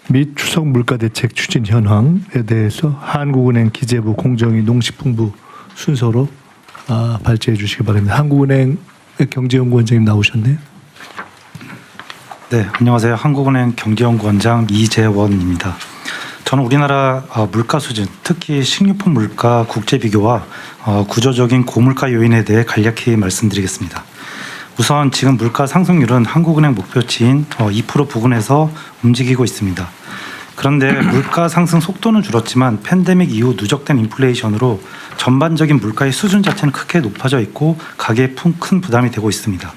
및 추석 물가대책 추진 현황에 대해서 한국은행 기재부 공정위 농식품부 순서로 발제해 주시기 바랍니다. 한국은행 경제연구원장님 나오셨네요. 네, 안녕하세요. 한국은행 경제연구원장 이재원입니다. 저는 우리나라 물가 수준, 특히 식료품 물가 국제 비교와 구조적인 고물가 요인에 대해 간략히 말씀드리겠습니다. 우선 지금 물가 상승률은 한국은행 목표치인 2% 부근에서 움직이고 있습니다. 그런데 물가 상승 속도는 줄었지만 팬데믹 이후 누적된 인플레이션으로 전반적인 물가의 수준 자체는 크게 높아져 있고 가계에 큰 부담이 되고 있습니다.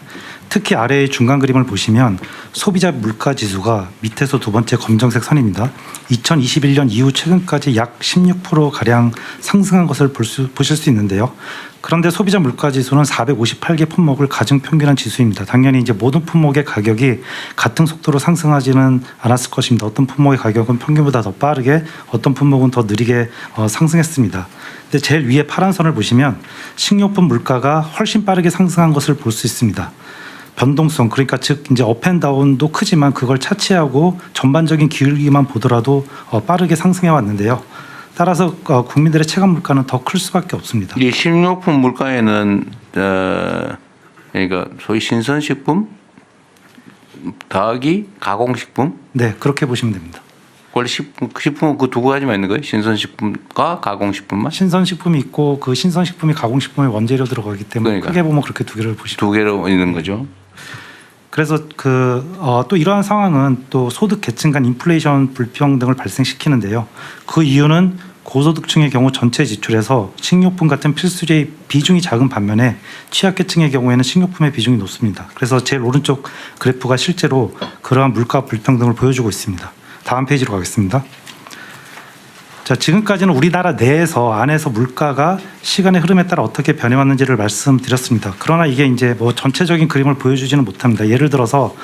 특히 아래의 중간 그림을 보시면 소비자 물가 지수가 밑에서 두 번째 검정색 선입니다. 2021년 이후 최근까지 약 16%가량 상승한 것을 보실 수 있는데요. 그런데 소비자 물가 지수는 458개 품목을 가중 평균한 지수입니다. 당연히 이제 모든 품목의 가격이 같은 속도로 상승하지는 않았을 것입니다. 어떤 품목의 가격은 평균보다 더 빠르게, 어떤 품목은 더 느리게 상승했습니다. 근데 제일 위에 파란 선을 보시면 식료품 물가가 훨씬 빠르게 상승한 것을 볼 수 있습니다. 변동성, 그러니까 즉 이제 업앤다운도 크지만 그걸 차치하고 전반적인 기울기만 보더라도 빠르게 상승해 왔는데요. 따라서 국민들의 체감 물가는 더 클 수밖에 없습니다. 이 식료품 물가에는 그러니까 소위 신선식품 더하기 가공식품? 네, 그렇게 보시면 됩니다. 원래 식품은 그 두 가지만 있는 거예요? 신선식품과 가공식품만? 신선식품이 있고 그 신선식품이 가공식품의 원재료 들어가기 때문에 그러니까. 크게 보면 그렇게 두 개를 보시면 두 개로 있는 거죠. 그래서 또 이러한 상황은 또 소득 계층 간 인플레이션 불평등을 발생시키는데요. 그 이유는 고소득층의 경우 전체 지출에서 식료품 같은 필수재의 비중이 작은 반면에 취약계층의 경우에는 식료품의 비중이 높습니다. 그래서 제일 오른쪽 그래프가 실제로 그러한 물가 불평등을 보여주고 있습니다. 다음 페이지로 가겠습니다. 자, 지금까지는 우리나라 내에서 안에서 물가가 시간의 흐름에 따라 어떻게 변해왔는지를 말씀드렸습니다. 그러나 이게 이제 뭐 전체적인 그림을 보여주지는 못합니다. 예를 들어서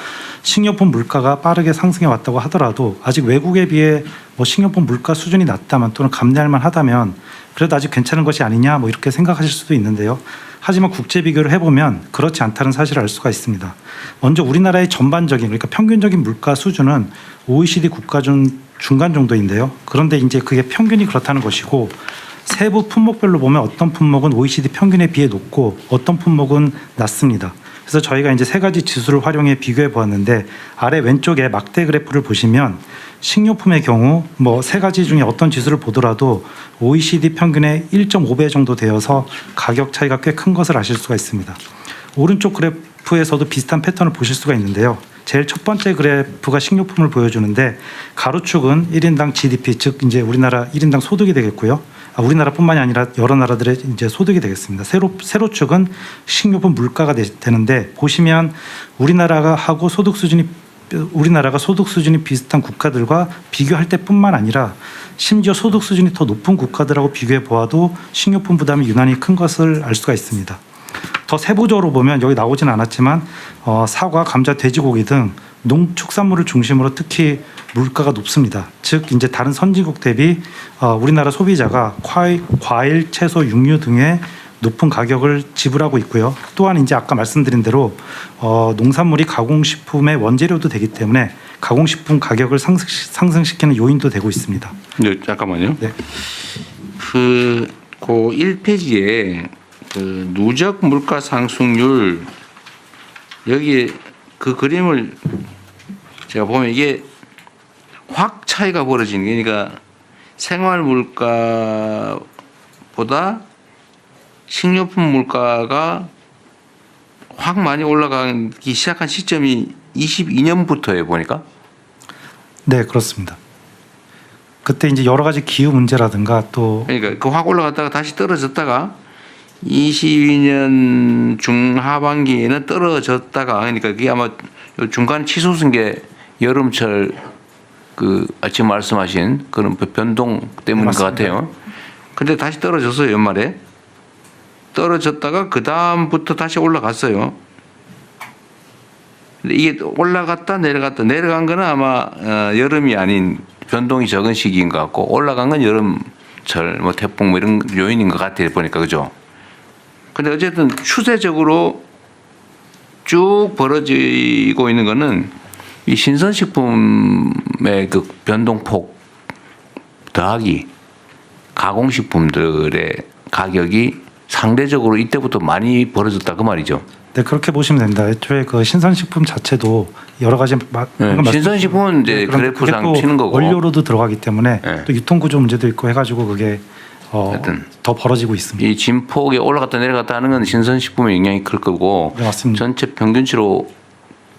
식료품 물가가 빠르게 상승해 왔다고 하더라도 아직 외국에 비해 뭐 식료품 물가 수준이 낮다면 또는 감내할 만하다면 그래도 아직 괜찮은 것이 아니냐 뭐 이렇게 생각하실 수도 있는데요. 하지만 국제 비교를 해보면 그렇지 않다는 사실을 알 수가 있습니다. 먼저 우리나라의 전반적인 그러니까 평균적인 물가 수준은 OECD 국가 중 중간 정도인데요. 그런데 이제 그게 평균이 그렇다는 것이고 세부 품목별로 보면 어떤 품목은 OECD 평균에 비해 높고 어떤 품목은 낮습니다. 그래서 저희가 이제 세 가지 지수를 활용해 비교해 보았는데 아래 왼쪽에 막대 그래프를 보시면 식료품의 경우 뭐 세 가지 중에 어떤 지수를 보더라도 OECD 평균의 1.5배 정도 되어서 가격 차이가 꽤 큰 것을 아실 수가 있습니다. 오른쪽 그래프에서도 비슷한 패턴을 보실 수가 있는데요. 제일 첫 번째 그래프가 식료품을 보여주는데 가로축은 1인당 GDP 즉 이제 우리나라 1인당 소득이 되겠고요. 우리나라뿐만이 아니라 여러 나라들의 이제 소득이 되겠습니다. 세로축은 식료품 물가가 되는데 보시면 우리나라가 소득 수준이 비슷한 국가들과 비교할 때뿐만 아니라 심지어 소득 수준이 더 높은 국가들하고 비교해 보아도 식료품 부담이 유난히 큰 것을 알 수가 있습니다. 더 세부적으로 보면 여기 나오진 않았지만 사과, 감자, 돼지고기 등 농축산물을 중심으로 특히 물가가 높습니다. 즉 이제 다른 선진국 대비 우리나라 소비자가 과일, 채소, 육류 등의 높은 가격을 지불하고 있고요. 또한 이제 아까 말씀드린 대로 농산물이 가공식품의 원재료도 되기 때문에 가공식품 가격을 상승시키는 요인도 되고 있습니다. 네, 잠깐만요. 네. 그 1페이지에 그 누적 물가 상승률 여기에 그 그림을 제가 보면 이게 확 차이가 벌어지는 게 그러니까 생활 물가보다 식료품 물가가 확 많이 올라가기 시작한 시점이 22년부터예요 보니까. 네, 그렇습니다. 그때 이제 여러 가지 기후 문제라든가 또 그러니까 그 확 올라갔다가 다시 떨어졌다가 22년 중하반기에는 떨어졌다가 그러니까 그게 아마 중간 치솟은 게 여름철 그 지금 말씀하신 그런 변동 때문인 것 같아요. 근데 다시 떨어졌어요 연말에. 떨어졌다가 그 다음부터 다시 올라갔어요. 근데 이게 올라갔다 내려간 거는 아마 여름이 아닌 변동이 적은 시기인 것 같고 올라간 건 여름철 뭐 태풍 뭐 이런 요인인 것 같아요 보니까 그죠. 근데 어쨌든 추세적으로 쭉 벌어지고 있는 거는 이 신선식품의 그 변동폭 더하기 가공식품들의 가격이 상대적으로 이때부터 많이 벌어졌다 그 말이죠. 네, 그렇게 보시면 됩니다. 애초에 그 신선식품 자체도 여러 가지 신선식품은 이제 그래프상 치는 거고 원료로도 들어가기 때문에 네. 또 유통구조 문제도 있고 해가지고 그게 하여튼 더 벌어지고 있습니다. 이 진폭이 올라갔다 내려갔다 하는 건 신선식품의 영향이 클 거고 네, 맞습니다. 전체 평균치로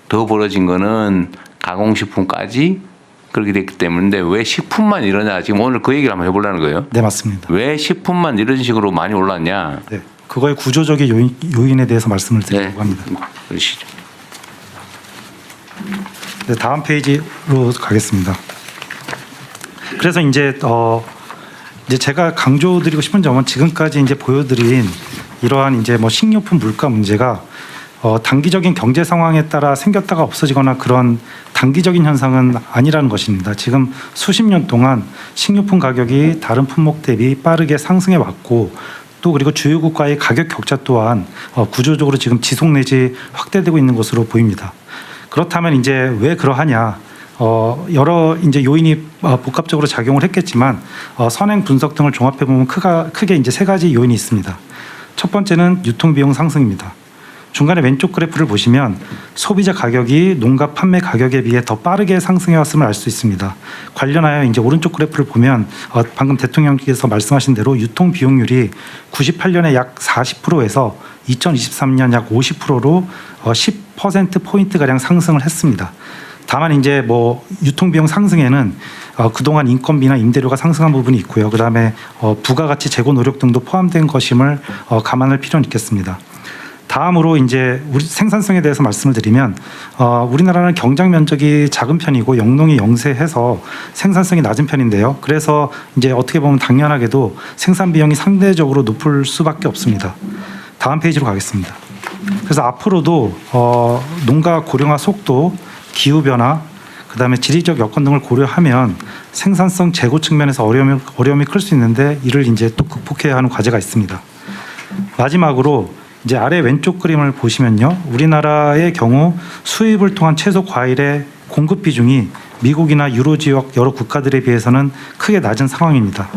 더 벌어진 거는 가공식품까지 그렇게 됐기 때문에 왜 식품만 이러냐 지금 오늘 그 얘기를 한번 해보려는 거예요. 네, 맞습니다. 왜 식품만 이런 식으로 많이 올랐냐. 네, 그거의 구조적인 요인에 대해서 말씀을 드리려고 합니다. 그러시죠. 네, 다음 페이지로 가겠습니다. 그래서 이제 제가 강조드리고 싶은 점은 지금까지 이제 보여드린 이러한 이제 뭐 식료품 물가 문제가 단기적인 경제 상황에 따라 생겼다가 없어지거나 그런 단기적인 현상은 아니라는 것입니다. 지금 수십 년 동안 식료품 가격이 다른 품목 대비 빠르게 상승해 왔고 또 그리고 주요국가의 가격 격차 또한 구조적으로 지금 지속 내지 확대되고 있는 것으로 보입니다. 그렇다면 이제 왜 그러하냐? 여러 이제 요인이 복합적으로 작용을 했겠지만 선행 분석 등을 종합해 보면 크게 이제 세 가지 요인이 있습니다. 첫 번째는 유통 비용 상승입니다. 중간에 왼쪽 그래프를 보시면 소비자 가격이 농가 판매 가격에 비해 더 빠르게 상승해 왔음을 알 수 있습니다. 관련하여 이제 오른쪽 그래프를 보면 방금 대통령께서 말씀하신 대로 유통 비용률이 98년에 약 40%에서 2023년 약 50%로 10% 포인트 가량 상승을 했습니다. 다만 이제 뭐 유통 비용 상승에는 그동안 인건비나 임대료가 상승한 부분이 있고요. 그다음에 부가가치 재고 노력 등도 포함된 것임을 감안할 필요는 있겠습니다. 다음으로 이제 우리 생산성에 대해서 말씀을 드리면 우리나라는 경작 면적이 작은 편이고 영농이 영세해서 생산성이 낮은 편인데요. 그래서 이제 어떻게 보면 당연하게도 생산 비용이 상대적으로 높을 수밖에 없습니다. 다음 페이지로 가겠습니다. 그래서 앞으로도 농가 고령화 속도, 기후 변화, 그다음에 지리적 여건 등을 고려하면 생산성 제고 측면에서 어려움이 클 수 있는데 이를 이제 또 극복해야 하는 과제가 있습니다. 마지막으로 이제 아래 왼쪽 그림을 보시면요, 우리나라의 경우 수입을 통한 채소 과일의 공급 비중이 미국이나 유로 지역 여러 국가들에 비해서는 크게 낮은 상황입니다.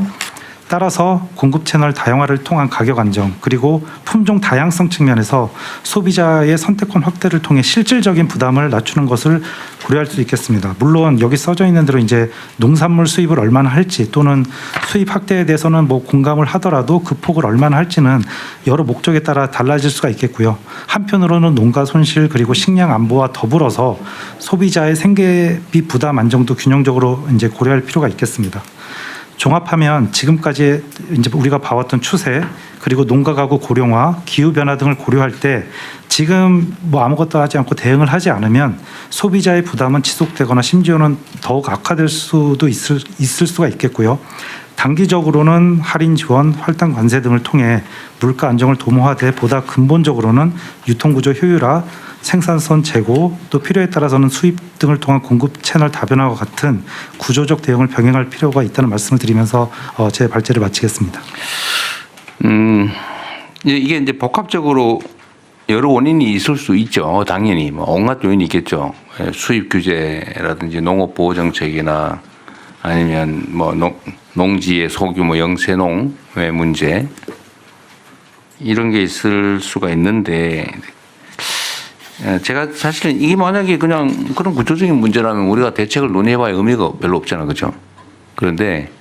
따라서 공급 채널 다양화를 통한 가격 안정 그리고 품종 다양성 측면에서 소비자의 선택권 확대를 통해 실질적인 부담을 낮추는 것을 고려할 수 있겠습니다. 물론 여기 써져 있는 대로 이제 농산물 수입을 얼마나 할지 또는 수입 확대에 대해서는 뭐 공감을 하더라도 그 폭을 얼마나 할지는 여러 목적에 따라 달라질 수가 있겠고요. 한편으로는 농가 손실 그리고 식량 안보와 더불어서 소비자의 생계비 부담 안정도 균형적으로 이제 고려할 필요가 있겠습니다. 종합하면 지금까지 이제 우리가 봐왔던 추세 그리고 농가 가구 고령화, 기후 변화 등을 고려할 때 지금 뭐 아무것도 하지 않고 대응을 하지 않으면 소비자의 부담은 지속되거나 심지어는 더욱 악화될 수도 있을 수가 있겠고요. 단기적으로는 할인 지원, 할당 관세 등을 통해 물가 안정을 도모하되 보다 근본적으로는 유통구조 효율화, 생산선 재고 또 필요에 따라서는 수입 등을 통한 공급 채널 다변화와 같은 구조적 대응을 병행할 필요가 있다는 말씀을 드리면서 제 발제를 마치겠습니다. 이게 이제 복합적으로 여러 원인이 있을 수 있죠. 당연히 뭐 온갖 요인이 있겠죠. 수입 규제라든지 농업 보호 정책이나 아니면 뭐 농지의 소규모 영세농의 문제 이런 게 있을 수가 있는데. 제가 사실은 이게 만약에 그냥 그런 구조적인 문제라면 우리가 대책을 논의해봐야 의미가 별로 없잖아, 그렇죠? 그런데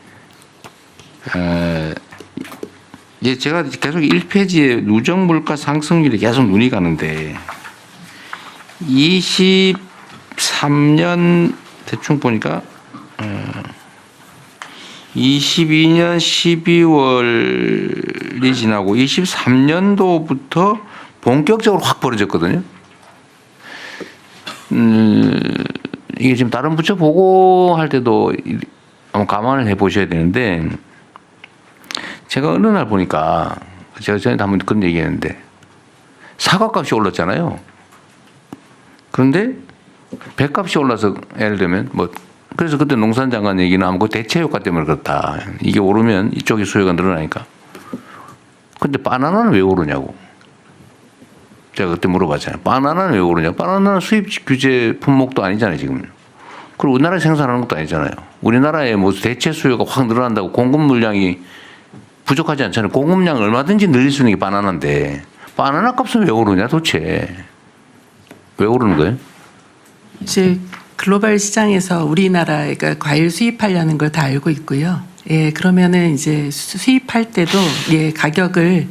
이제 제가 계속 1페이지에 누적 물가 상승률이 계속 눈이 가는데 23년 대충 보니까 22년 12월이 지나고 23년도부터 본격적으로 확 벌어졌거든요. 이게 지금 다른 부처 보고할 때도 한번 감안을 해보셔야 되는데 제가 어느 날 보니까 제가 전에 한번 그런 얘기했는데 사과값이 올랐잖아요. 그런데 배값이 올라서 예를 들면 뭐 그래서 그때 농산장관 얘기는 아마 그 대체 효과 때문에 그렇다. 이게 오르면 이쪽에 수요가 늘어나니까. 근데 바나나는 왜 오르냐고. 제가 그때 물어봤잖아요. 바나나는 왜 오르냐? 바나나는 수입 규제 품목도 아니잖아요, 지금. 그리고 우리나라에 생산하는 것도 아니잖아요. 우리나라에 뭐 대체 수요가 확 늘어난다고 공급 물량이 부족하지 않잖아요. 공급량을 얼마든지 늘릴 수 있는 게 바나나인데 바나나 값은 왜 오르냐 도대체. 왜 오르는 거예요? 이제 글로벌 시장에서 우리나라가 과일 수입하려는 걸 다 알고 있고요. 예, 그러면은 이제 수입할 때도 예, 가격을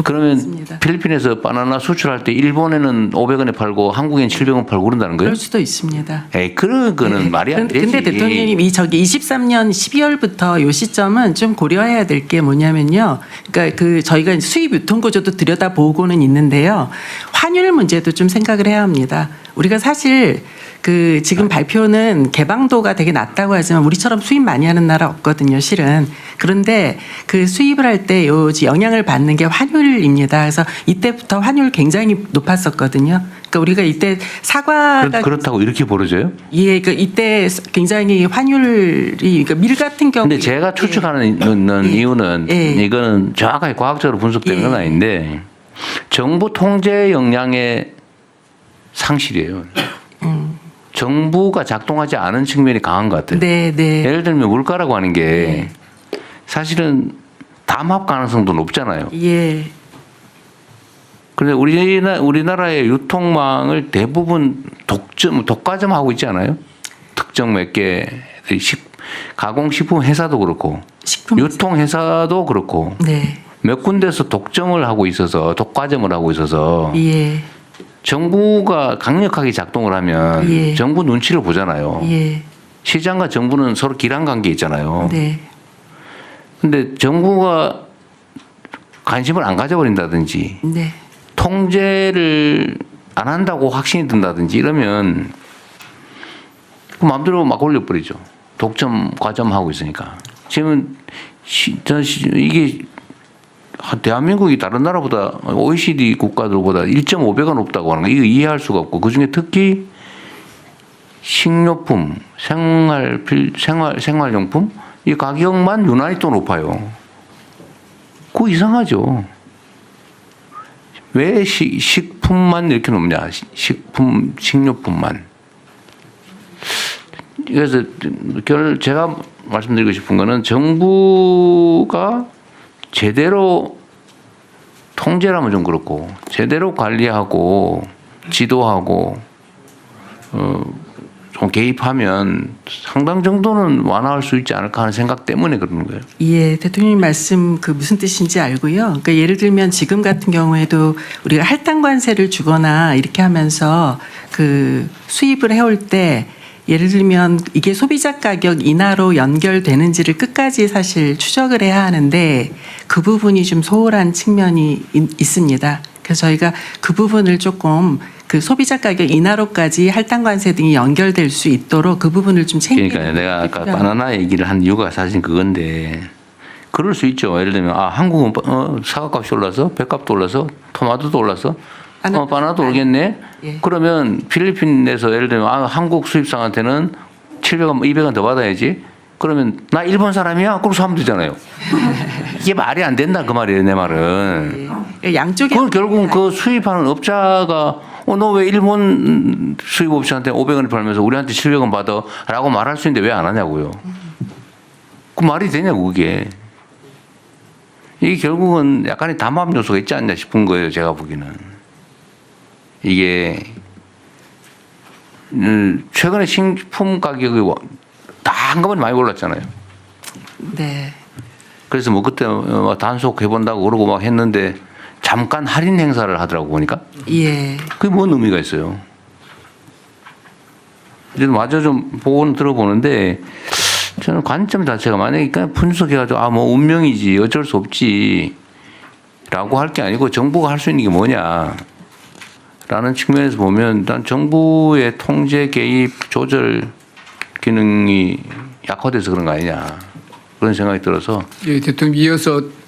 그러면 높였습니다. 필리핀에서 바나나 수출할 때 일본에는 500원에 팔고 한국엔 700원 팔고 그런다는 거예요? 그럴 수도 있습니다. 에이, 그런 거는 네. 말이 안 되지. 근데 대통령님 이 저기 23년 12월부터 요 시점은 좀 고려해야 될 게 뭐냐면요. 그러니까 그 저희가 수입 유통 구조도 들여다 보고는 있는데요. 환율 문제도 좀 생각을 해야 합니다. 우리가 사실 그 지금 발표는 개방도가 되게 낮다고 하지만 우리처럼 수입 많이 하는 나라 없거든요, 실은. 그런데 그 수입을 할 때 요 영향을 받는 게 환율입니다. 그래서 이때부터 환율 굉장히 높았었거든요. 그러니까 우리가 이때 사과가 그렇다고 이렇게 벌어져요? 예, 그러니까 이때 굉장히 환율이 그러니까 밀 같은 경우. 근데 제가 추측하는 이유는 이거는 정확하게 과학적으로 분석되는 건 아닌데 정부 통제 역량의 상실이에요. 정부가 작동하지 않은 측면이 강한 것 같아요. 네, 네. 예를 들면 물가라고 하는 게 사실은 담합 가능성도 높잖아요. 예. 그런데 우리나라의 유통망을 대부분 독과점하고 있지 않아요? 특정 몇 개 가공식품 회사도 그렇고 식품 유통 회사도 그렇고 네. 몇 군데서 독점을 하고 있어서 독과점을 하고 있어서 예. 정부가 강력하게 작동을 하면 예. 정부 눈치를 보잖아요. 예. 시장과 정부는 서로 기란 관계 있잖아요. 네. 근데 정부가 관심을 안 가져버린다든지 네. 통제를 안 한다고 확신이 든다든지 이러면 그 마음대로 막 올려버리죠. 독점 과점하고 있으니까. 지금 이게 대한민국이 다른 나라보다 OECD 국가들보다 1.5배가 높다고 하는 거 이거 이해할 수가 없고 그중에 특히 식료품, 생활용품 이 가격만 유난히 또 높아요. 그거 이상하죠. 왜 식품만 이렇게 높냐? 식료품만. 그래서 제가 말씀드리고 싶은 거는 정부가 제대로 통제라면 좀 그렇고 제대로 관리하고 지도하고 좀 개입하면 상당 정도는 완화할 수 있지 않을까 하는 생각 때문에 그러는 거예요. 예, 대통령님 말씀 그 무슨 뜻인지 알고요. 그러니까 예를 들면 지금 같은 경우에도 우리가 할당 관세를 주거나 이렇게 하면서 그 수입을 해올 때 예를 들면 이게 소비자 가격 인하로 연결되는지를 끝까지 사실 추적을 해야 하는데 그 부분이 좀 소홀한 측면이 있습니다. 그래서 저희가 그 부분을 조금 그 소비자 가격 인하로까지 할당 관세 등이 연결될 수 있도록 그 부분을 좀 챙기는 그러니까 내가 아까 바나나 얘기를 한 이유가 사실 그건데 그럴 수 있죠. 예를 들면 한국은 사과값이 올라서 배값도 올라서 토마토도 올라서 바나나도 오르겠네. 예. 그러면 필리핀에서 예를 들면 한국 수입상한테는 700원, 200원 더 받아야지. 그러면 나 일본 사람이야? 그러고 하면 되잖아요. 이게 말이 안 된다 그 말이에요, 내 말은. 예. 양쪽에 그건 결국은 그 수입하는 업자가 너 왜 일본 수입업체한테 500원을 팔면서 우리한테 700원 받아? 라고 말할 수 있는데 왜 안 하냐고요. 그 말이 되냐고 그게. 이게 결국은 약간의 담합 요소가 있지 않냐 싶은 거예요, 제가 보기에는. 이게 최근에 식품 가격이 다 한꺼번에 많이 올랐잖아요. 네. 그래서 뭐 그때 단속 해본다고 그러고 막 했는데 잠깐 할인 행사를 하더라고 보니까. 예. 그게 뭔 의미가 있어요. 이제 마저 좀 보고는 들어보는데 저는 관점 자체가 만약에 그냥 분석해가지고 뭐 운명이지 어쩔 수 없지 라고 할 게 아니고 정부가 할 수 있는 게 뭐냐 라는 측면에서 보면 일단 정부의 통제 개입 조절 기능이 약화돼서 그런 거 아니냐 그런 생각이 들어서 예, 대통령 이어서